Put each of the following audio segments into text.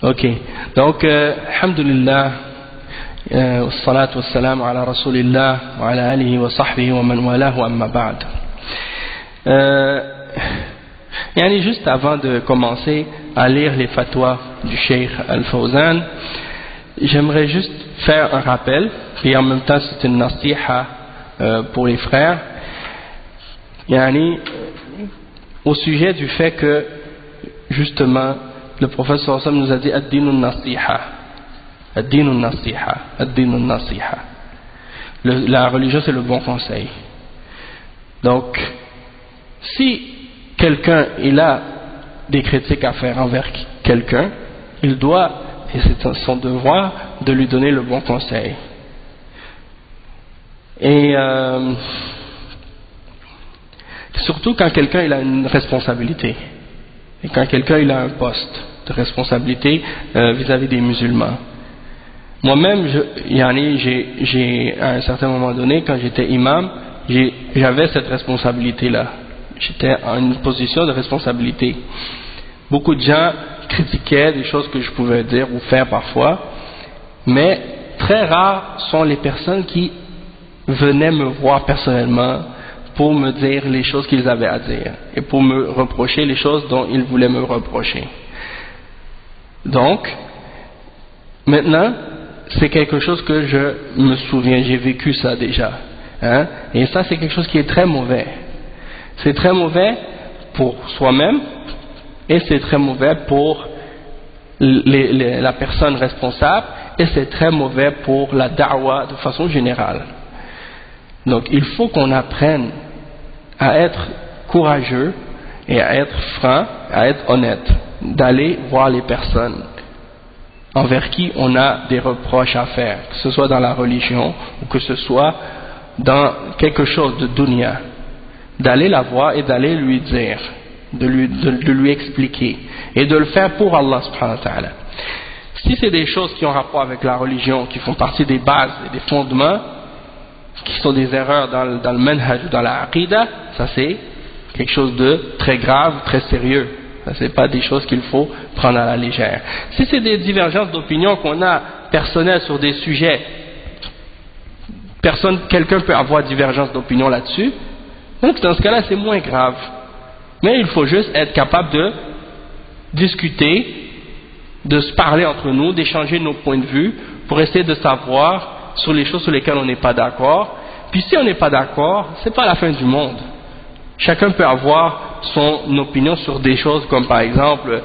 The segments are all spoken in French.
Ok, donc, alhamdulillah, wassalatu wassalamu ala rasulillah, wa ala alihi wa sahbihi wa man walahu amma ba'd. Juste avant de commencer à lire les fatwas du Cheikh Al-Fawzan, j'aimerais juste faire un rappel, et en même temps c'est une nasiha pour les frères, au sujet du fait que, justement, le prophète sallallahu alayhi wa sallam nous a dit ad-dinu nasiha, ad-dinu nasiha, ad-dinu nasiha. La religion c'est le bon conseil. Donc, si quelqu'un il a des critiques à faire envers quelqu'un, il doit, et c'est son devoir, de lui donner le bon conseil. Et surtout quand quelqu'un il a une responsabilité. Et quand quelqu'un il a un poste de responsabilité vis-à-vis des musulmans. Moi-même, j'ai à un certain moment donné, quand j'étais imam, j'avais cette responsabilité-là. J'étais en une position de responsabilité. Beaucoup de gens critiquaient des choses que je pouvais dire ou faire parfois, mais très rares sont les personnes qui venaient me voir personnellement pour me dire les choses qu'ils avaient à dire et pour me reprocher les choses dont ils voulaient me reprocher. Donc, maintenant, c'est quelque chose que je me souviens, j'ai vécu ça déjà. Et ça, c'est quelque chose qui est très mauvais. C'est très mauvais pour soi-même et c'est très mauvais pour la personne responsable et c'est très mauvais pour la da'wa de façon générale. Donc, il faut qu'on apprenne à être courageux et à être franc, à être honnête, d'aller voir les personnes envers qui on a des reproches à faire, que ce soit dans la religion ou que ce soit dans quelque chose de dunya, d'aller la voir et d'aller lui dire, de lui expliquer et de le faire pour Allah subhanahu wa ta'ala. Si c'est des choses qui ont rapport avec la religion, qui font partie des bases et des fondements, qui sont des erreurs dans le manhaj ou dans la aqidah, ça c'est quelque chose de très grave, très sérieux. Ça c'est pas des choses qu'il faut prendre à la légère. Si c'est des divergences d'opinion qu'on a personnelles sur des sujets, quelqu'un peut avoir divergence d'opinion là-dessus, donc dans ce cas-là c'est moins grave. Mais il faut juste être capable de discuter, de se parler entre nous, d'échanger nos points de vue pour essayer de savoir sur les choses sur lesquelles on n'est pas d'accord. Puis si on n'est pas d'accord, c'est pas la fin du monde. Chacun peut avoir son opinion sur des choses comme par exemple,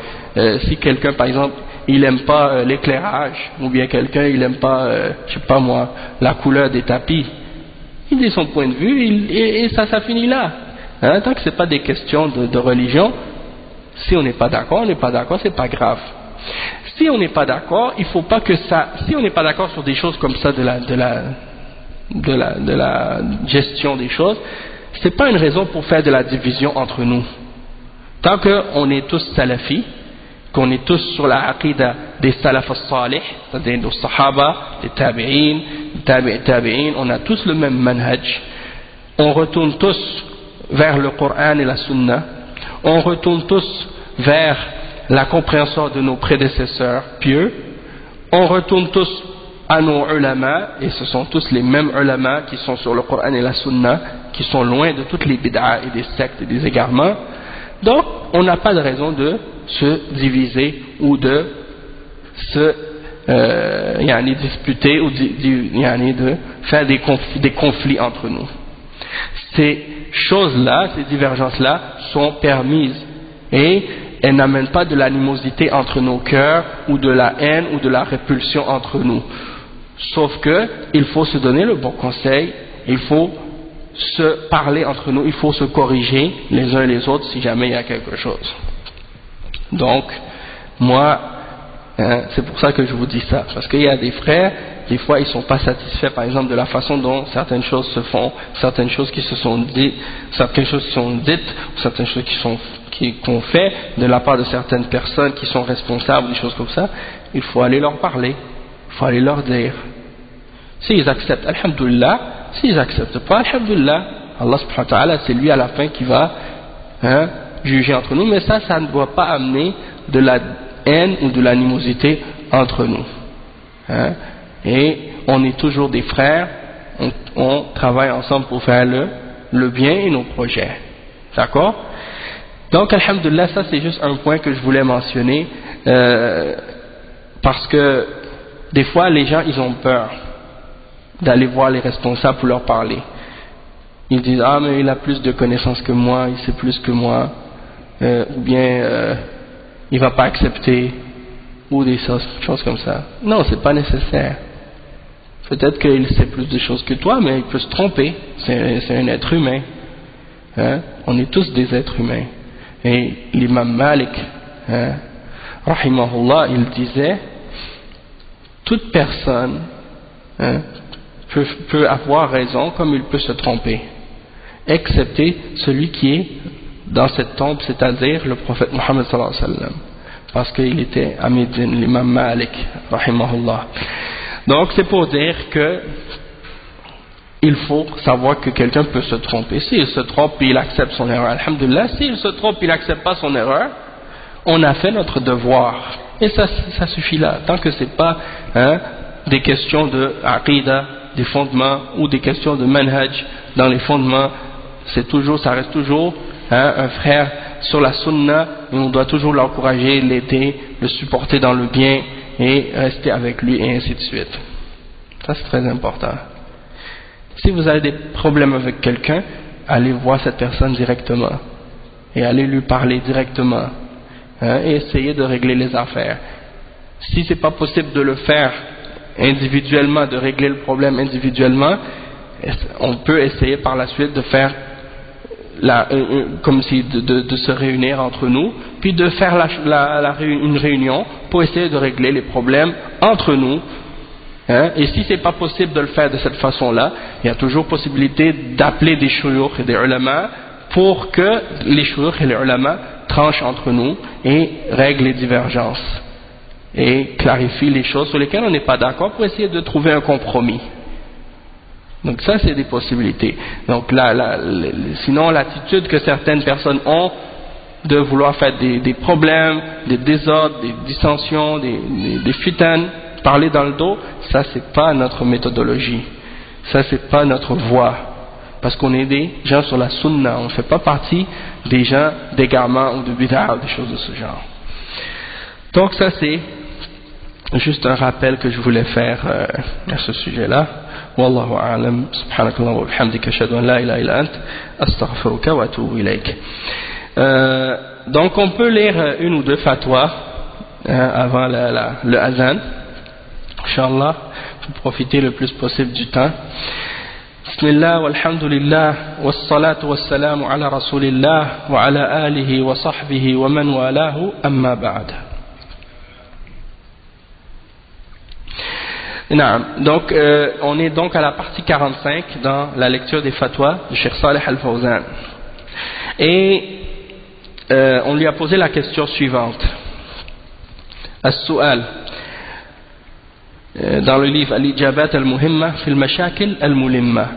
si quelqu'un par exemple il aime pas l'éclairage, ou bien quelqu'un il aime pas, je sais pas moi, la couleur des tapis, il dit son point de vue et ça finit là. Tant que c'est pas des questions de religion, si on n'est pas d'accord, on n'est pas d'accord, c'est pas grave. Si on n'est pas d'accord, il faut pas que ça. Si on n'est pas d'accord sur des choses comme ça de la gestion des choses, c'est pas une raison pour faire de la division entre nous. Tant qu'on est tous salafis, qu'on est tous sur la aqidah des salaf as-salih, c'est-à-dire des sahaba, des tabi'in, on a tous le même manhaj. On retourne tous vers le Coran et la Sunna. On retourne tous vers la compréhension de nos prédécesseurs pieux. On retourne tous à nos ulama, et ce sont tous les mêmes ulama qui sont sur le Coran et la Sunna, qui sont loin de toutes les bid'ah et des sectes et des égarements. Donc, on n'a pas de raison de se diviser ou de se disputer ou de faire des conflits entre nous. Ces choses-là, ces divergences-là sont permises et elles n'amènent pas de l'animosité entre nos cœurs ou de la haine ou de la répulsion entre nous. Sauf que il faut se donner le bon conseil, il faut se parler entre nous, il faut se corriger les uns et les autres si jamais il y a quelque chose. Donc, moi, c'est pour ça que je vous dis ça, parce qu'il y a des frères, des fois ils ne sont pas satisfaits par exemple de la façon dont certaines choses se font, certaines choses qui se sont dites, certaines choses qui sont dites, ou certaines choses qu'on fait de la part de certaines personnes qui sont responsables, des choses comme ça. Il faut aller leur parler, il faut aller leur dire. S'ils acceptent, alhamdoulilah. S'ils acceptent pas, alhamdoulilah, Allah subhanahu wa ta'ala, c'est lui à la fin qui va juger entre nous, mais ça ne doit pas amener de la haine ou de l'animosité entre nous. Hein? Et on est toujours des frères, on travaille ensemble pour faire le bien et nos projets. D'accord? Donc, alhamdoulilah, ça c'est juste un point que je voulais mentionner, parce que des fois les gens ils ont peur d'aller voir les responsables pour leur parler. Ils disent ah mais il a plus de connaissances que moi, il sait plus que moi, ou bien il va pas accepter, ou des choses comme ça. Non, c'est pas nécessaire. Peut-être qu'il sait plus de choses que toi, mais il peut se tromper. C'est un être humain. Hein? On est tous des êtres humains. Et l'imam Malik, hein, rahimahullah, il disait toute personne, hein, peut avoir raison comme il peut se tromper, excepté celui qui est dans cette tombe, c'est-à-dire le prophète Mohammed sallallahu alayhi wa sallam, parce qu'il était à Médine, l'imam Malik, rahimahullah. Donc c'est pour dire que il faut savoir que quelqu'un peut se tromper. S'il se trompe et il accepte son erreur, alhamdulillah. S'il se trompe et il n'accepte pas son erreur, on a fait notre devoir. Et ça suffit là. Tant que c'est pas des questions de aqidah, des fondements, ou des questions de manhaj dans les fondements, ça reste toujours un frère sur la sunna, et on doit toujours l'encourager, l'aider, le supporter dans le bien, et rester avec lui, et ainsi de suite. Ça c'est très important. Si vous avez des problèmes avec quelqu'un, allez voir cette personne directement et allez lui parler directement, et essayez de régler les affaires. Si c'est pas possible de le faire individuellement, de régler le problème individuellement, on peut essayer par la suite de faire comme si de se réunir entre nous, puis de faire une réunion pour essayer de régler les problèmes entre nous. Et si c'est pas possible de le faire de cette façon-là, il y a toujours possibilité d'appeler des shuyukh et des ulama pour que les shuyukh et les ulama tranchent entre nous et règlent les divergences et clarifient les choses sur lesquelles on n'est pas d'accord pour essayer de trouver un compromis. Donc ça c'est des possibilités. Donc sinon l'attitude que certaines personnes ont de vouloir faire des problèmes, des désordres, des dissensions, des fitanes, parler dans le dos, ça c'est pas notre méthodologie, ça c'est pas notre voie, parce qu'on est des gens sur la sunna, on ne fait pas partie des gens d'égarement ou de bid'a, des choses de ce genre. Donc ça c'est juste un rappel que je voulais faire à ce sujet-là. Wallahu a'lam, subhanakallah wa bihamdika, ashhadu an la ilaha illa ant, astaghfiruka wa atubu ilayk. Donc on peut lire une ou deux fatwas avant le azan. Inch'Allah, pour profiter le plus possible du temps. Bismillah, walhamdulillah, wassalatu wassalamu ala rasulillah, wa ala alihi wa sahbihi wa man walahu, amma ba'd. Donc, on est donc à la partie 45 dans la lecture des fatwas du Cheikh Saleh Al-Fawzan. Et on lui a posé la question suivante. As-su'al. Dans le livre Al-Ijabat al-Muhimma fil Mashakil al-Mulimma,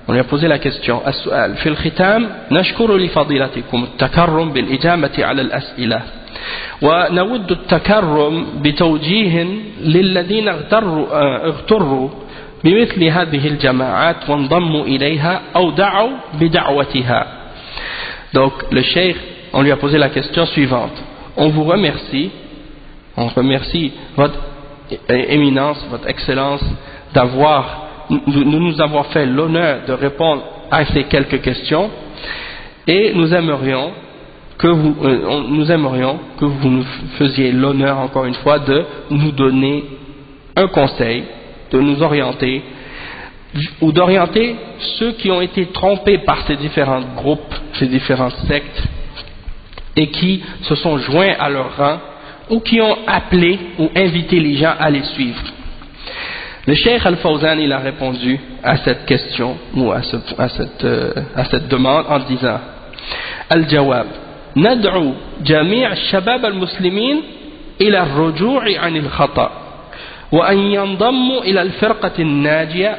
on lui a posé la question As-su'al fil khitam nashkuru li fadilatikum at-takarrum bil ijabati ala al-as'ila wa nawuddu at-takarrum bi tawjihin lil ladina اغتروا بمثل هذه الجماعات وانضموا إليها أو دعوا بدعوتها. Donc le cheikh, on lui a posé la question suivante. On remercie votre éminence, votre excellence, de nous avoir fait l'honneur de répondre à ces quelques questions, et nous aimerions que vous nous faisiez l'honneur encore une fois de nous donner un conseil, de nous orienter ou d'orienter ceux qui ont été trompés par ces différents groupes, ces différentes sectes, et qui se sont joints à leur rang, ou qui ont appelé ou invité les gens à les suivre. Le Cheikh Al-Fawzan, il a répondu à cette question ou à cette demande en disant Al-Jawab, nad'u jami' al-shabab al-muslimin ila al-ruju' 'an al-khata' wa an yandamu ila al-firqah al-najiya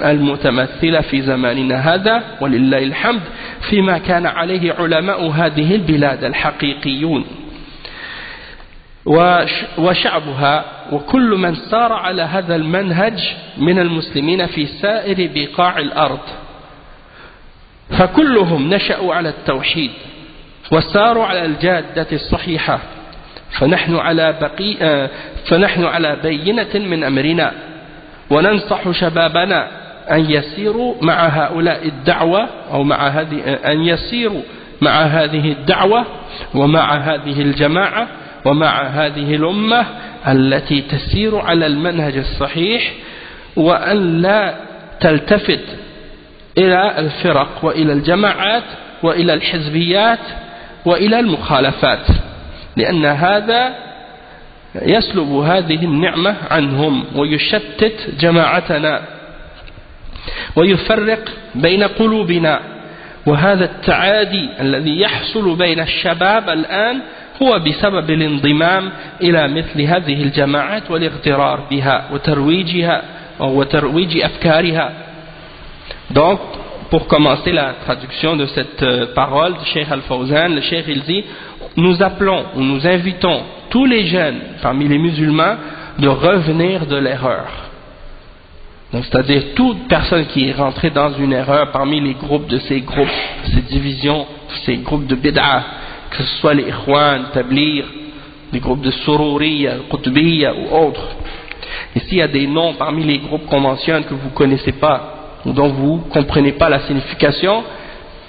al-mutamathila fi zamanina hadha wa lillahi al-hamd fima kana 'alayhi 'ulama'u hadhihi al-bilad al-haqiqiyyun. وشعبها وكل من سار على هذا المنهج من المسلمين في سائر بقاع الأرض فكلهم نشأوا على التوحيد وساروا على الجادة الصحيحة فنحن على بينة من أمرنا وننصح شبابنا أن يسيروا مع هؤلاء الدعوة أو أن يسيروا مع هذه الدعوة ومع هذه الجماعة ومع هذه الأمة التي تسير على المنهج الصحيح وأن لا تلتفت إلى الفرق وإلى الجماعات وإلى الحزبيات وإلى المخالفات لأن هذا يسلب هذه النعمة عنهم ويشتت جماعتنا ويفرق بين قلوبنا وهذا التعادي الذي يحصل بين الشباب الآن هو بسبب الانضمام إلى مثل هذه الجماعات والاغترار بها وترويجها وترويج أفكارها. Donc, pour commencer la traduction de cette parole du Cheikh Al-Fawzan, le Cheikh il dit, nous appelons ou nous invitons tous les jeunes parmi les musulmans de revenir de l'erreur. Donc, c'est-à-dire toute personne qui est rentrée dans une erreur parmi les groupes de ces groupes, ces divisions, ces groupes de bid'ah, que ce soit les Ikhwan, Tablir, les groupes de Sururiya, Qutbiyya ou autres. Et s'il y a des noms parmi les groupes qu'on mentionne que vous ne connaissez pas ou dont vous ne comprenez pas la signification,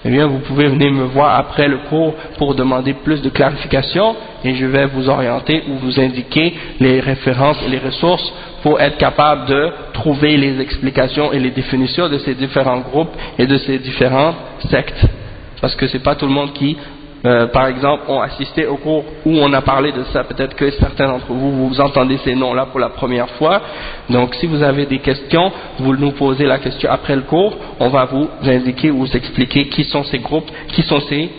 eh bien vous pouvez venir me voir après le cours pour demander plus de clarification et je vais vous orienter ou vous indiquer les références et les ressources pour être capable de trouver les explications et les définitions de ces différents groupes et de ces différentes sectes. Parce que c'est pas tout le monde qui, par exemple, ont assisté au cours où on a parlé de ça. Peut-être que certains d'entre vous, vous entendez ces noms-là pour la première fois. Donc, si vous avez des questions, vous nous posez la question après le cours. On va vous indiquer ou vous expliquer qui sont ces groupes, qui sont ces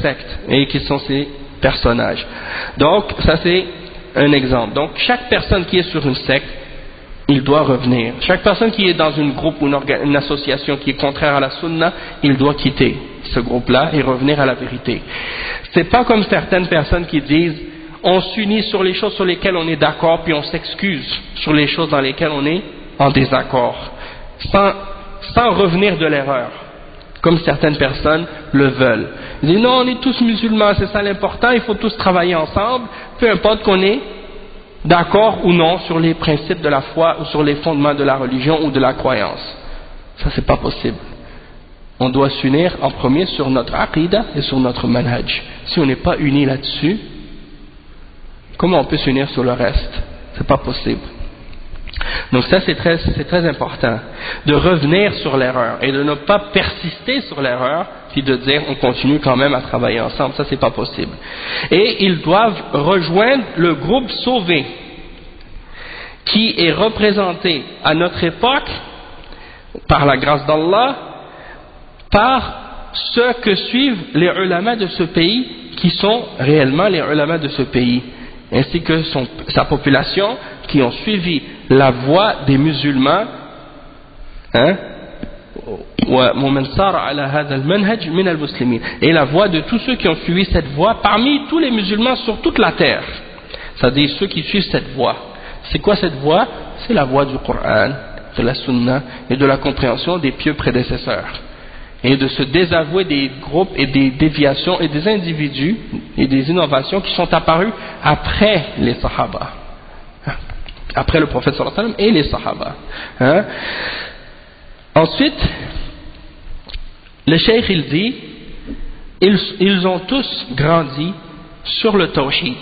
sectes et qui sont ces personnages. Donc, ça c'est un exemple. Donc, chaque personne qui est sur une secte, il doit revenir. Chaque personne qui est dans un groupe ou une association qui est contraire à la sunna, il doit quitter ce groupe-là et revenir à la vérité. C'est pas comme certaines personnes qui disent on s'unit sur les choses sur lesquelles on est d'accord puis on s'excuse sur les choses dans lesquelles on est en désaccord, sans revenir de l'erreur, comme certaines personnes le veulent. Ils disent non, on est tous musulmans, c'est ça l'important, il faut tous travailler ensemble, peu importe qu'on est d'accord ou non sur les principes de la foi ou sur les fondements de la religion ou de la croyance. Ça c'est pas possible. On doit s'unir en premier sur notre aqidah et sur notre manhaj. Si on n'est pas unis là-dessus, comment on peut s'unir sur le reste? C'est pas possible. Donc ça c'est très important de revenir sur l'erreur et de ne pas persister sur l'erreur puis de dire on continue quand même à travailler ensemble. Ça c'est pas possible. Et ils doivent rejoindre le groupe sauvé qui est représenté à notre époque par la grâce d'Allah par ceux que suivent les ulama de ce pays qui sont réellement les ulama de ce pays ainsi que sa population qui ont suivi la voie des musulmans et la voie de tous ceux qui ont suivi cette voie parmi tous les musulmans sur toute la terre, c'est-à-dire ceux qui suivent cette voie. C'est quoi cette voie? C'est la voie du Coran, de la Sunna et de la compréhension des pieux prédécesseurs et de se désavouer des groupes et des déviations et des individus et des innovations qui sont apparues après les Sahaba, après le prophète sallallahu alayhi wa sallam et les Sahaba. Ensuite, le cheikh il dit, ils ont tous grandi sur le tawhid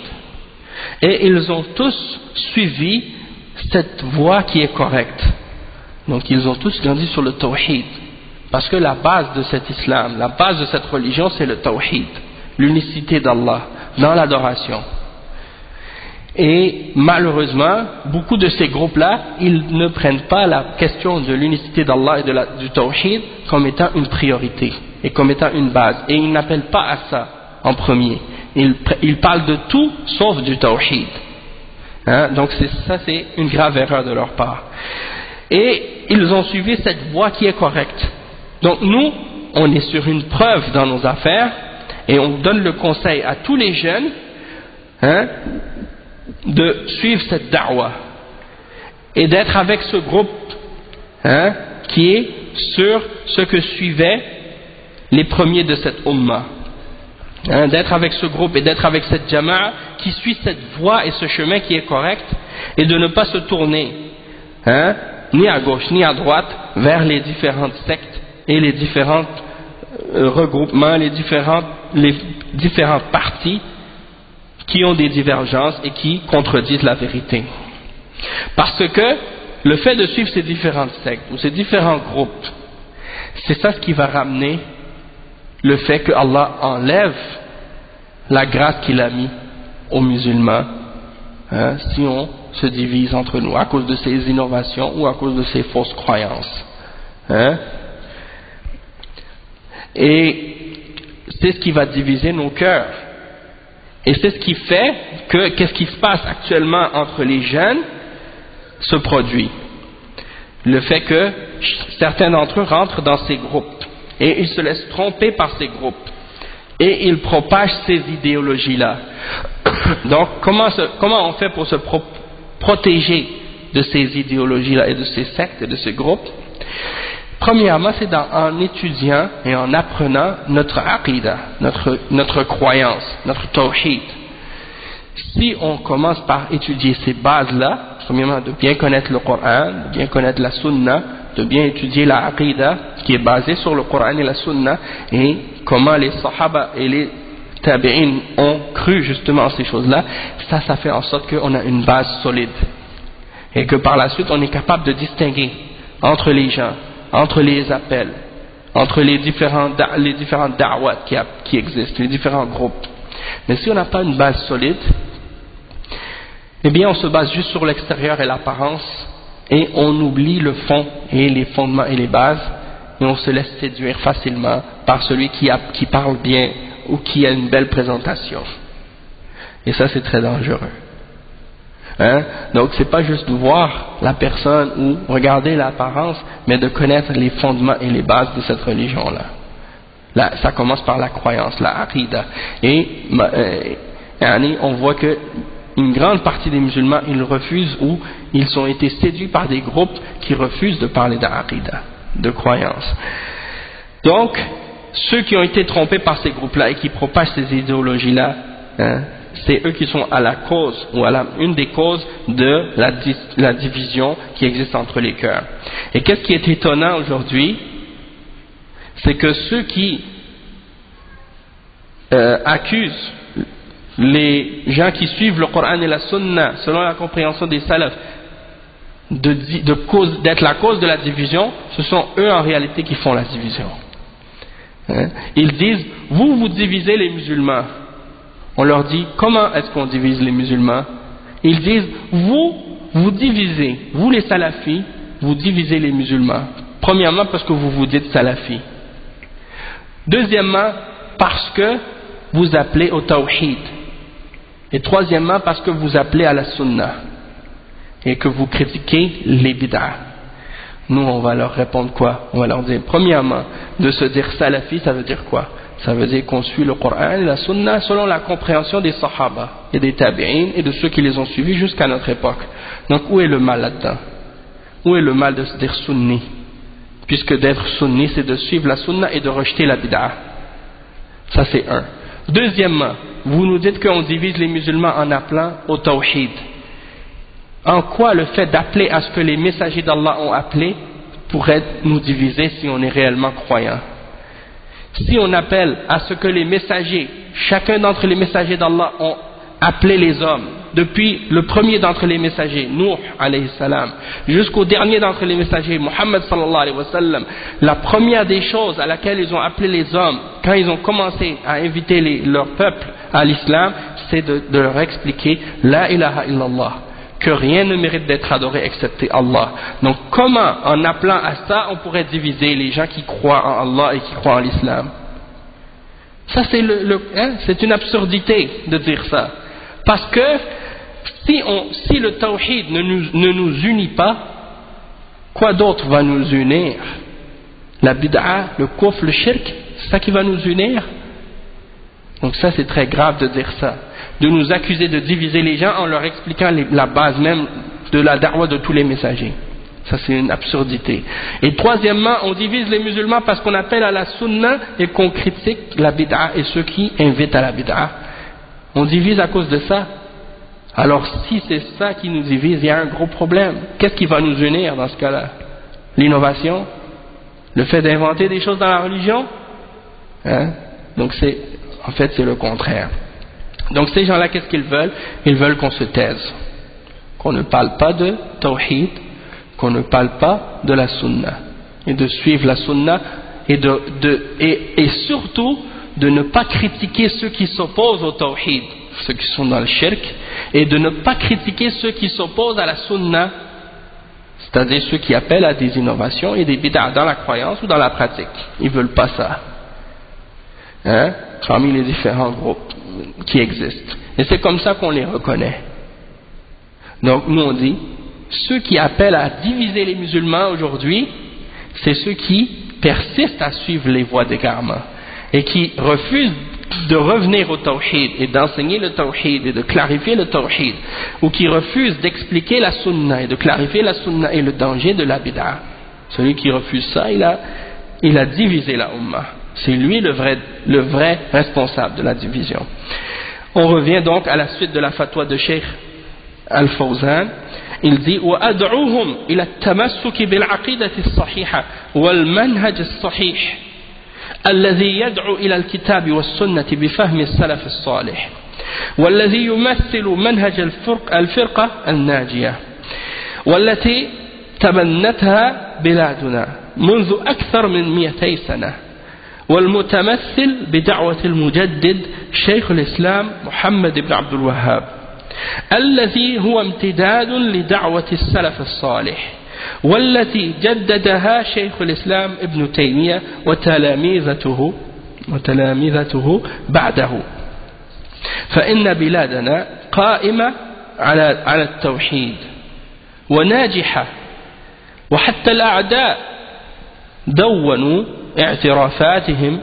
et ils ont tous suivi cette voie qui est correcte. Donc ils ont tous grandi sur le tawhid parce que la base de cet islam, la base de cette religion c'est le tawhid, l'unicité d'Allah dans l'adoration. Et malheureusement, beaucoup de ces groupes-là, ils ne prennent pas la question de l'unicité d'Allah et du tawhid comme étant une priorité et comme étant une base. Et ils n'appellent pas à ça en premier. Ils parlent de tout sauf du tawhid. Donc ça c'est une grave erreur de leur part. Et ils ont suivi cette voie qui est correcte. Donc nous, on est sur une preuve dans nos affaires et on donne le conseil à tous les jeunes de suivre cette da'wa et d'être avec ce groupe qui est sur ce que suivaient les premiers de cette umma, d'être avec ce groupe et d'être avec cette jama'a qui suit cette voie et ce chemin qui est correct, et de ne pas se tourner ni à gauche ni à droite vers les différentes sectes et les différents regroupements, les différentes parties qui ont des divergences et qui contredisent la vérité. Parce que le fait de suivre ces différentes sectes ou ces différents groupes, c'est ça ce qui va ramener le fait que Allah enlève la grâce qu'il a mis aux musulmans si on se divise entre nous à cause de ces innovations ou à cause de ces fausses croyances. Et c'est ce qui va diviser nos cœurs. Et c'est ce qui fait que qu'est-ce qui se passe actuellement entre les jeunes se produit. Le fait que certains d'entre eux rentrent dans ces groupes et ils se laissent tromper par ces groupes et ils propagent ces idéologies-là. Donc comment on fait pour se protéger de ces idéologies-là et de ces sectes et de ces groupes? Premièrement, c'est en étudiant et en apprenant notre aqidah, notre croyance, notre tawhid. Si on commence par étudier ces bases-là, premièrement de bien connaître le Coran, de bien connaître la Sunna, de bien étudier la aqidah qui est basée sur le Coran et la Sunna, et comment les Sahaba et les Tabi'in ont cru justement à ces choses-là, ça fait en sorte qu'on a une base solide. Et que par la suite, on est capable de distinguer entre les gens, entre les appels, entre les différentes da'wat qui existent, les différents groupes. Mais si on n'a pas une base solide, eh bien on se base juste sur l'extérieur et l'apparence, et on oublie le fond et les fondements et les bases, et on se laisse séduire facilement par celui qui parle bien ou qui a une belle présentation. Et ça c'est très dangereux. Donc c'est pas juste de voir la personne ou regarder l'apparence, mais de connaître les fondements et les bases de cette religion-là. Là, ça commence par la croyance, la aqidah. Et on voit que une grande partie des musulmans, ils refusent ou ils ont été séduits par des groupes qui refusent de parler d'aqidah, de croyance. Donc, ceux qui ont été trompés par ces groupes-là et qui propagent ces idéologies-là, c'est eux qui sont à la cause ou une des causes de la division qui existe entre les cœurs. Et qu'est-ce qui est étonnant aujourd'hui, c'est que ceux qui accusent les gens qui suivent le Coran et la Sunna selon la compréhension des salafs d'être la cause de la division, ce sont eux en réalité qui font la division. Ils disent, vous divisez les musulmans. On leur dit, comment est-ce qu'on divise les musulmans? Ils disent, vous divisez, vous les salafis, vous divisez les musulmans. Premièrement, parce que vous vous dites salafis. Deuxièmement, parce que vous appelez au tawhid. Et troisièmement, parce que vous appelez à la sunna. Et que vous critiquez les bid'ah. Nous, on va leur répondre quoi? On va leur dire, premièrement, de se dire salafi, ça veut dire quoi? Ça veut dire qu'on suit le Coran et la Sunna selon la compréhension des Sahaba et des Tabi'in et de ceux qui les ont suivis jusqu'à notre époque. Donc où est le mal là-dedans? Où est le mal de se dire sunni? Puisque d'être sunni, c'est de suivre la Sunna et de rejeter la bid'ah. Ça c'est un. Deuxièmement, vous nous dites qu'on divise les musulmans en appelant au tawhid. En quoi le fait d'appeler à ce que les messagers d'Allah ont appelé pourrait nous diviser si on est réellement croyant? Si on appelle à ce que les messagers, chacun d'entre les messagers d'Allah ont appelé les hommes, depuis le premier d'entre les messagers, Nuh alayhi salam, jusqu'au dernier d'entre les messagers, Muhammad sallallahu alayhi wa sallam, la première des choses à laquelle ils ont appelé les hommes, quand ils ont commencé à inviter leur peuple à l'islam, c'est de leur expliquer La ilaha illallah, que rien ne mérite d'être adoré excepté Allah. Donc comment, en appelant à ça, on pourrait diviser les gens qui croient en Allah et qui croient en l'islam? Ça c'est une absurdité de dire ça. Parce que si le tawhid ne nous unit pas, quoi d'autre va nous unir? La bid'a, le kufr, le shirk, c'est ça qui va nous unir? Donc ça c'est très grave de dire ça, de nous accuser de diviser les gens en leur expliquant la base même de la da'wa de tous les messagers. Ça c'est une absurdité. Et troisièmement, on divise les musulmans parce qu'on appelle à la sunna et qu'on critique la bid'a et ceux qui invitent à la bid'a. On divise à cause de ça. Alors si c'est ça qui nous divise, il y a un gros problème. Qu'est-ce qui va nous unir dans ce cas-là? L'innovation? Le fait d'inventer des choses dans la religion? Hein? Donc en fait c'est le contraire. Donc ces gens-là, qu'est-ce qu'ils veulent? Ils veulent qu'on se taise, qu'on ne parle pas de tawhid, qu'on ne parle pas de la sunna, et de suivre la sunna, et surtout de ne pas critiquer ceux qui s'opposent au tawhid, ceux qui sont dans le shirk, et de ne pas critiquer ceux qui s'opposent à la sunna, c'est-à-dire ceux qui appellent à des innovations et des bid'a dans la croyance ou dans la pratique. Ils ne veulent pas ça, hein, parmi les différents groupes qui existent. Et c'est comme ça qu'on les reconnaît. Donc nous on dit, ceux qui appellent à diviser les musulmans aujourd'hui, c'est ceux qui persistent à suivre les voies d'égarement et qui refusent de revenir au tawhid et d'enseigner le tawhid et de clarifier le tawhid, ou qui refusent d'expliquer la sunna et de clarifier la sunna et le danger de la bid'a. Celui qui refuse ça, il a divisé la ummah. C'est lui le vrai responsable de la division. On revient donc à la suite de la fatwa de Cheikh Al-Fawzan. Il dit وأدعوهم إلى التمسك بالعقيدة الصحيحة والمنهج الصحيح الذي يدعو إلى الكتاب والسنة بفهم السلف الصالح والذي يمثل منهج الفرقة الناجية والتي تبنتها بلادنا منذ أكثر من 200 سنة والمتمثل بدعوة المجدد شيخ الإسلام محمد بن عبد الوهاب الذي هو امتداد لدعوة السلف الصالح والتي جددها شيخ الإسلام ابن تيمية وتلامذته بعده فإن بلادنا قائمة على التوحيد وناجحة وحتى الأعداء دونوا اعترافاتهم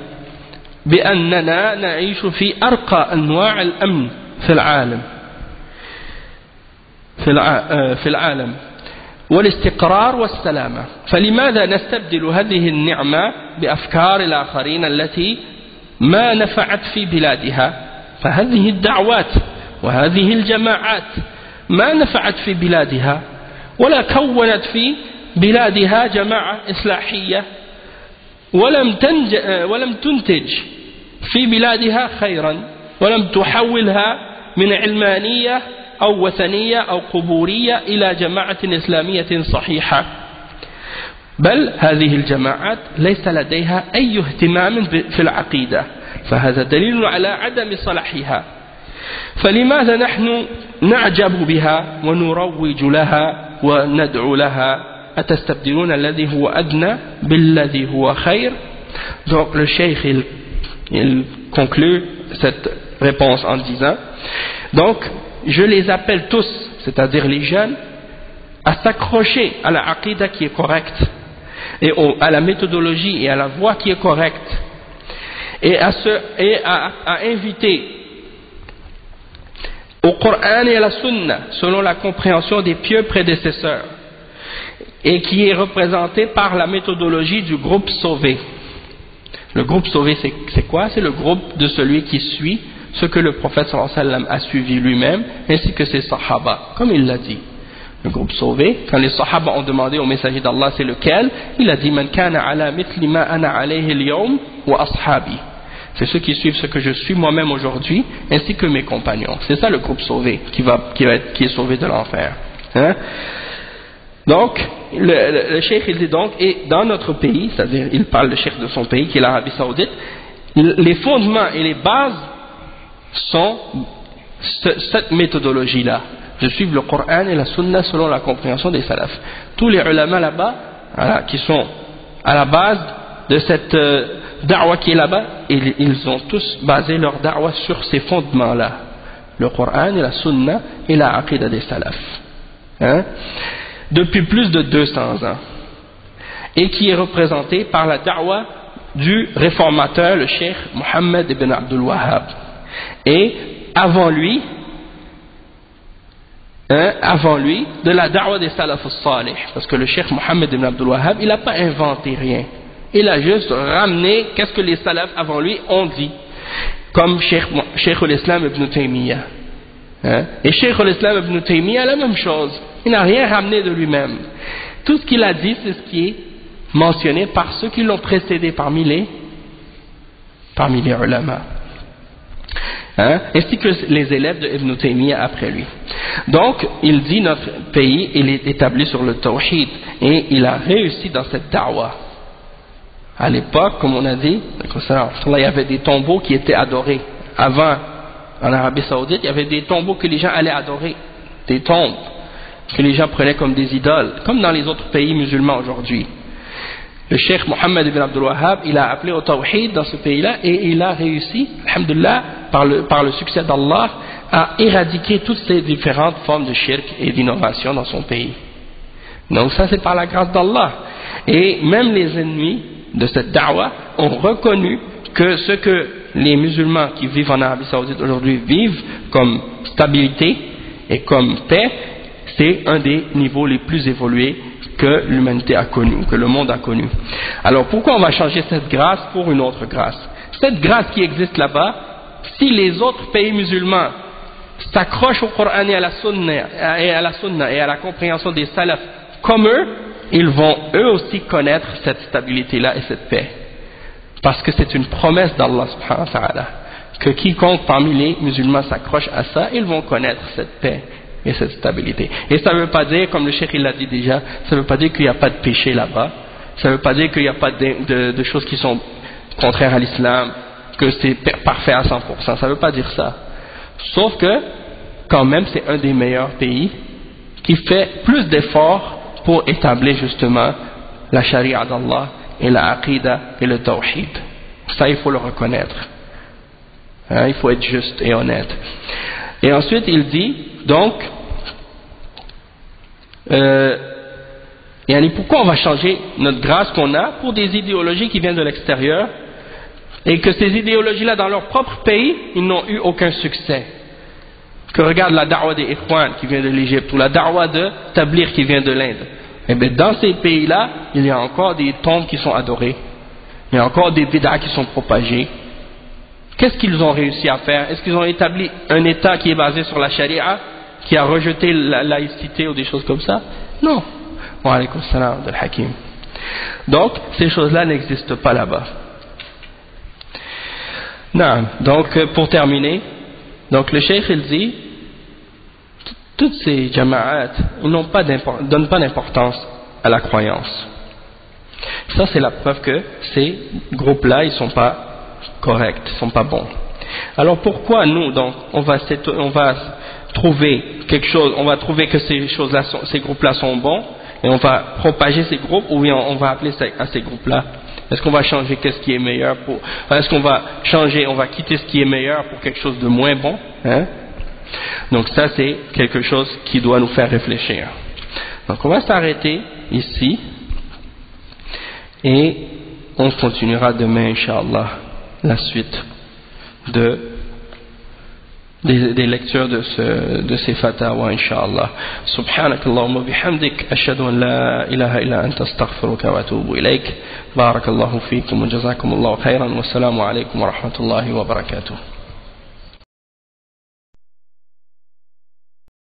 بأننا نعيش في أرقى أنواع الأمن في العالم والاستقرار والسلامة فلماذا نستبدل هذه النعمة بأفكار الآخرين التي ما نفعت في بلادها فهذه الدعوات وهذه الجماعات ما نفعت في بلادها ولا كونت في بلادها جماعة إصلاحية ولم تنتج في بلادها خيرا ولم تحولها من علمانية أو وثنية أو قبورية إلى جماعة إسلامية صحيحة بل هذه الجماعات ليس لديها أي اهتمام في العقيدة فهذا دليل على عدم صلاحها فلماذا نحن نعجب بها ونروج لها وندعو لها أتستبدلون الذي هو أدنى بالذي هو خير. Donc le cheikh il conclut cette réponse en disant donc je les appelle tous, c'est-à-dire les jeunes, à s'accrocher à la aqidah qui est correcte et à la méthodologie et à la voie qui est correcte et à inviter au Coran et à la Sunna selon la compréhension des pieux prédécesseurs et qui est représenté par la méthodologie du groupe sauvé. Le groupe sauvé c'est quoi? C'est le groupe de celui qui suit ce que le prophète sallallahu alayhi wa sallam a suivi lui-même ainsi que ses sahaba, comme il l'a dit. Le groupe sauvé, quand les sahaba ont demandé au messager d'Allah c'est lequel, il a dit man kana ala mithli ma ana alayhi al-yawm wa ashabi, c'est ceux qui suivent ce que je suis moi-même aujourd'hui ainsi que mes compagnons. C'est ça le groupe sauvé qui est sauvé de l'enfer, hein? Donc le cheikh il dit donc, et dans notre pays, c'est-à-dire il parle le cheikh de son pays qui est l'Arabie Saoudite, les fondements et les bases sont cette méthodologie-là, de suivre le Coran et la Sunna selon la compréhension des salafs. Tous les ulama là-bas, voilà, qui sont à la base de cette da'wa qui est là-bas, ils ont tous basé leur da'wa sur ces fondements-là, le Coran et la Sunna et la aqidah des salafs, hein, depuis plus de 200 ans, et qui est représenté par la da'wa du réformateur, le cheikh Mohammed ibn Abdul Wahhab. Et avant lui, de la da'wa des salaf al-salih, parce que le cheikh Mohammed ibn Abdul Wahhab, il n'a pas inventé rien, il a juste ramené qu'est-ce que les salafs avant lui ont dit, comme cheikh al-Islam ibn Taymiyyah, et cheikh al-Islam ibn Taymiyyah la même chose, il n'a rien ramené de lui-même, tout ce qu'il a dit c'est ce qui est mentionné par ceux qui l'ont précédé parmi les ulama, ainsi que les élèves de Ibn Taymiyyah après lui. Donc il dit notre pays il est établi sur le tawhid et il a réussi dans cette da'wa. À l'époque, comme on a dit, il y avait des tombeaux qui étaient adorés. Avant, en Arabie Saoudite, il y avait des tombeaux que les gens allaient adorer, des tombes que les gens prenaient comme des idoles, comme dans les autres pays musulmans aujourd'hui. Le cheikh Mohammed ibn Abdul Wahhab, il a appelé au tawhid dans ce pays-là et il a réussi, alhamdulillah, par le succès d'Allah, à éradiquer toutes ces différentes formes de shirk et d'innovation dans son pays. Donc ça c'est par la grâce d'Allah. Et même les ennemis de cette da'wa ont reconnu que ce que les musulmans qui vivent en Arabie Saoudite aujourd'hui vivent comme stabilité et comme paix, c'est un des niveaux les plus évolués que l'humanité a connu, que le monde a connu. Alors pourquoi on va changer cette grâce pour une autre grâce? Cette grâce qui existe là-bas, si les autres pays musulmans s'accrochent au Coran et à la Sunna et à la compréhension des salafs comme eux, ils vont eux aussi connaître cette stabilité-là et cette paix. Parce que c'est une promesse d'Allah subhanahu wa ta'ala, que quiconque parmi les musulmans s'accroche à ça, ils vont connaître cette paix et cette stabilité. Et ça ne veut pas dire, comme le cheikh il l'a dit déjà, ça ne veut pas dire qu'il n'y a pas de péché là-bas, ça ne veut pas dire qu'il n'y a pas de choses qui sont contraires à l'islam, que c'est parfait à 100%, ça ne veut pas dire ça. Sauf que, quand même, c'est un des meilleurs pays qui fait plus d'efforts pour établir justement la charia d'Allah et la aqida et le tawhid. Ça, il faut le reconnaître. Il faut être juste et honnête. Et ensuite, il dit, donc, pourquoi on va changer notre grâce qu'on a pour des idéologies qui viennent de l'extérieur et que ces idéologies-là, dans leur propre pays, ils n'ont eu aucun succès. Que regarde la da'wa des Ikhwan qui vient de l'Égypte ou la da'wa de Tabligh qui vient de l'Inde. Et bien dans ces pays-là, il y a encore des tombes qui sont adorées. Il y a encore des bid'ah qui sont propagées. Qu'est-ce qu'ils ont réussi à faire? Est-ce qu'ils ont établi un État qui est basé sur la charia, qui a rejeté la laïcité ou des choses comme ça? Non. Wa alaykum salam al hakim. Donc, ces choses-là n'existent pas là-bas. Non. Donc, pour terminer, donc le cheikh il dit, toutes ces jama'at, ils ne donnent pas d'importance à la croyance. Ça, c'est la preuve que ces groupes-là, ils ne sont pas corrects, ils ne sont pas bons. Alors pourquoi nous, donc, on va trouver quelque chose, on va trouver que ces groupes-là sont bons, et on va propager ces groupes, ou bien on va appeler à ces groupes-là? Est-ce qu'on va changer qu'est-ce qui est meilleur est-ce qu'on va changer, on va quitter ce qui est meilleur pour quelque chose de moins bon? Donc ça, c'est quelque chose qui doit nous faire réfléchir. Donc on va s'arrêter ici, et on continuera demain, Inch'Allah, la suite des lectures de ces fatawa, Inch'Allah. Subhanakallahumma bihamdik, ashhadu an la ilaha illa anta astaghfiruka wa atubu ilayk. Barakallahu fikum wa jazakumullahu khairan wa assalamu alaykum wa rahmatullahi wa barakatuh.